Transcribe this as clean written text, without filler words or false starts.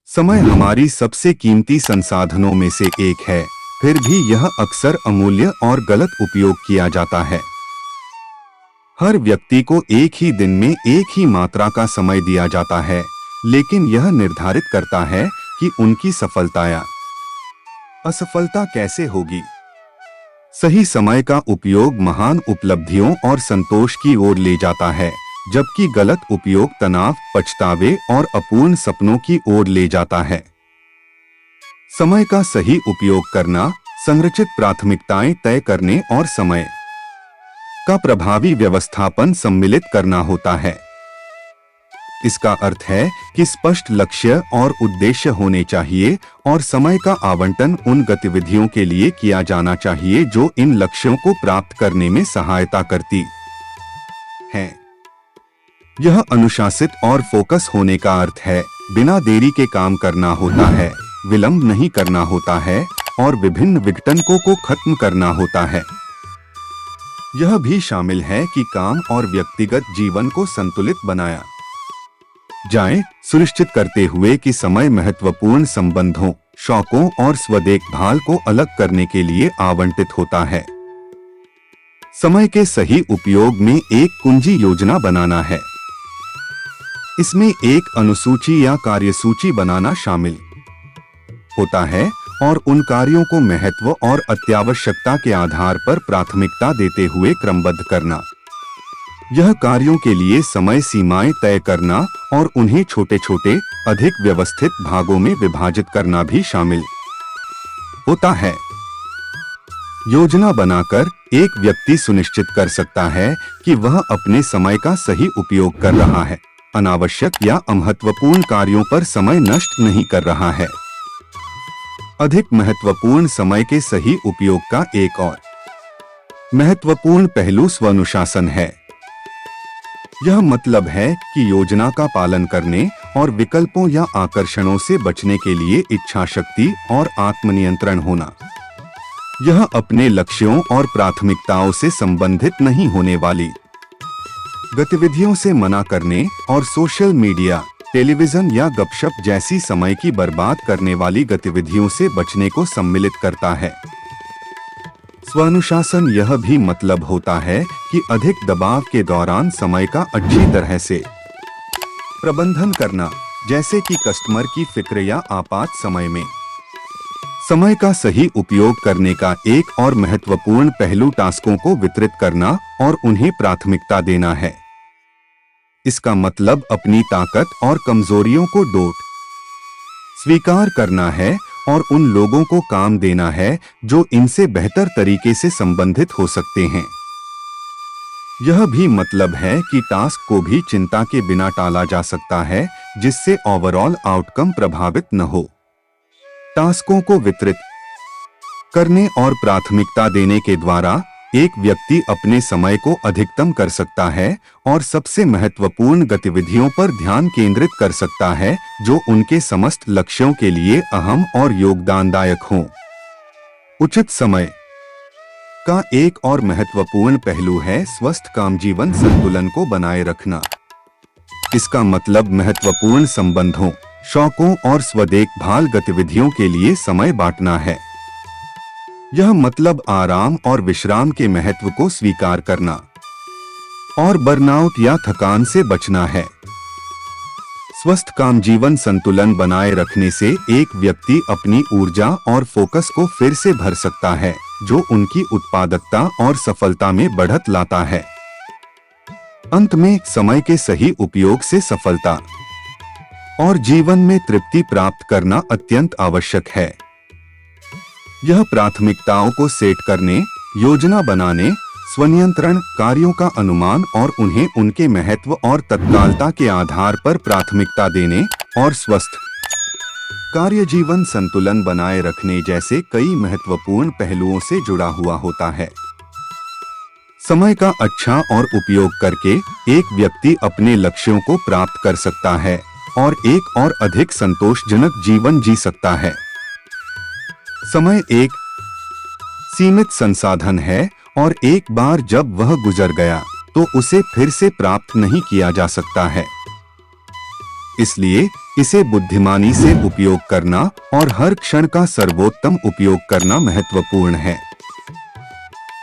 समय हमारी सबसे कीमती संसाधनों में से एक है, फिर भी यह अक्सर अमूल्य और गलत उपयोग किया जाता है। हर व्यक्ति को एक ही दिन में एक ही मात्रा का समय दिया जाता है, लेकिन यह निर्धारित करता है कि उनकी सफलता या असफलता कैसे होगी। सही समय का उपयोग महान उपलब्धियों और संतोष की ओर ले जाता है, जबकि गलत उपयोग तनाव, पछतावे और अपूर्ण सपनों की ओर ले जाता है। समय का सही उपयोग करना, संरचित प्राथमिकताएं तय करने और समय का प्रभावी व्यवस्थापन सम्मिलित करना होता है। इसका अर्थ है कि स्पष्ट लक्ष्य और उद्देश्य होने चाहिए और समय का आवंटन उन गतिविधियों के लिए किया जाना चाहिए जो इन लक्ष्यों को प्राप्त करने में सहायता करती हैं। यह अनुशासित और फोकस होने का अर्थ है बिना देरी के काम करना होता है, विलंब नहीं करना होता है और विभिन्न विघटनों को खत्म करना होता है। यह भी शामिल है कि काम और व्यक्तिगत जीवन को संतुलित बनाया जाए, सुनिश्चित करते हुए कि समय महत्वपूर्ण संबंधों, शौकों और स्वदेखभाल को अलग करने के लिए आवंटित होता है। समय के सही उपयोग में एक कुंजी योजना बनाना है। इसमें एक अनुसूची या कार्यसूची बनाना शामिल होता है और उन कार्यों को महत्व और अत्यावश्यकता के आधार पर प्राथमिकता देते हुए क्रमबद्ध करना। यह कार्यों के लिए समय सीमाएं तय करना और उन्हें छोटे छोटे, अधिक व्यवस्थित भागों में विभाजित करना भी शामिल होता है। योजना बनाकर एक व्यक्ति सुनिश्चित कर सकता है कि वह अपने समय का सही उपयोग कर रहा है, अनावश्यक या अमहत्वपूर्ण कार्यों पर समय नष्ट नहीं कर रहा है। अधिक महत्वपूर्ण समय के सही उपयोग का एक और महत्वपूर्ण पहलू स्वानुशासन है। यह मतलब है कि योजना का पालन करने और विकल्पों या आकर्षणों से बचने के लिए इच्छा शक्ति और आत्मनियंत्रण होना। यह अपने लक्ष्यों और प्राथमिकताओं से संबंधित नहीं होने वाली गतिविधियों से मना करने और सोशल मीडिया, टेलीविजन या गपशप जैसी समय की बर्बाद करने वाली गतिविधियों से बचने को सम्मिलित करता है। स्वानुशासन यह भी मतलब होता है कि अधिक दबाव के दौरान समय का अच्छी तरह से प्रबंधन करना, जैसे कि कस्टमर की फिक्र या आपात समय में। समय का सही उपयोग करने का एक और महत्वपूर्ण पहलू टास्कों को वितरित करना और उन्हें प्राथमिकता देना है। इसका मतलब अपनी ताकत और कमजोरियों को स्वीकार करना है और उन लोगों को काम देना है जो इनसे बेहतर तरीके से संबंधित हो सकते हैं। यह भी मतलब है कि टास्क को भी चिंता के बिना टाला जा सकता है, जिससे ओवरऑल आउटकम प्रभावित न हो। टास्कों को वितरित करने और प्राथमिकता देने के द्वारा एक व्यक्ति अपने समय को अधिकतम कर सकता है और सबसे महत्वपूर्ण गतिविधियों पर ध्यान केंद्रित कर सकता है जो उनके समस्त लक्ष्यों के लिए अहम और योगदानदायक हों। उचित समय का एक और महत्वपूर्ण पहलू है स्वस्थ काम जीवन संतुलन को बनाए रखना। इसका मतलब महत्वपूर्ण संबंधों, शौकों और स्वदेखभाल गतिविधियों के लिए समय बांटना है। यह मतलब आराम और विश्राम के महत्व को स्वीकार करना और बर्नआउट या थकान से बचना है। स्वस्थ काम जीवन संतुलन बनाए रखने से एक व्यक्ति अपनी ऊर्जा और फोकस को फिर से भर सकता है, जो उनकी उत्पादकता और सफलता में बढ़त लाता है। अंत में, समय के सही उपयोग से सफलता और जीवन में तृप्ति प्राप्त करना अत्यंत आवश्यक है। यह प्राथमिकताओं को सेट करने, योजना बनाने, स्वनियंत्रण, कार्यों का अनुमान और उन्हें उनके महत्व और तत्कालता के आधार पर प्राथमिकता देने और स्वस्थ कार्य जीवन संतुलन बनाए रखने जैसे कई महत्वपूर्ण पहलुओं से जुड़ा हुआ होता है। समय का अच्छा और उपयोग करके एक व्यक्ति अपने लक्ष्यों को प्राप्त कर सकता है और एक और अधिक संतोषजनक जीवन जी सकता है। समय एक सीमित संसाधन है और एक बार जब वह गुजर गया तो उसे फिर से प्राप्त नहीं किया जा सकता है। इसलिए इसे बुद्धिमानी से उपयोग करना और हर क्षण का सर्वोत्तम उपयोग करना महत्वपूर्ण है।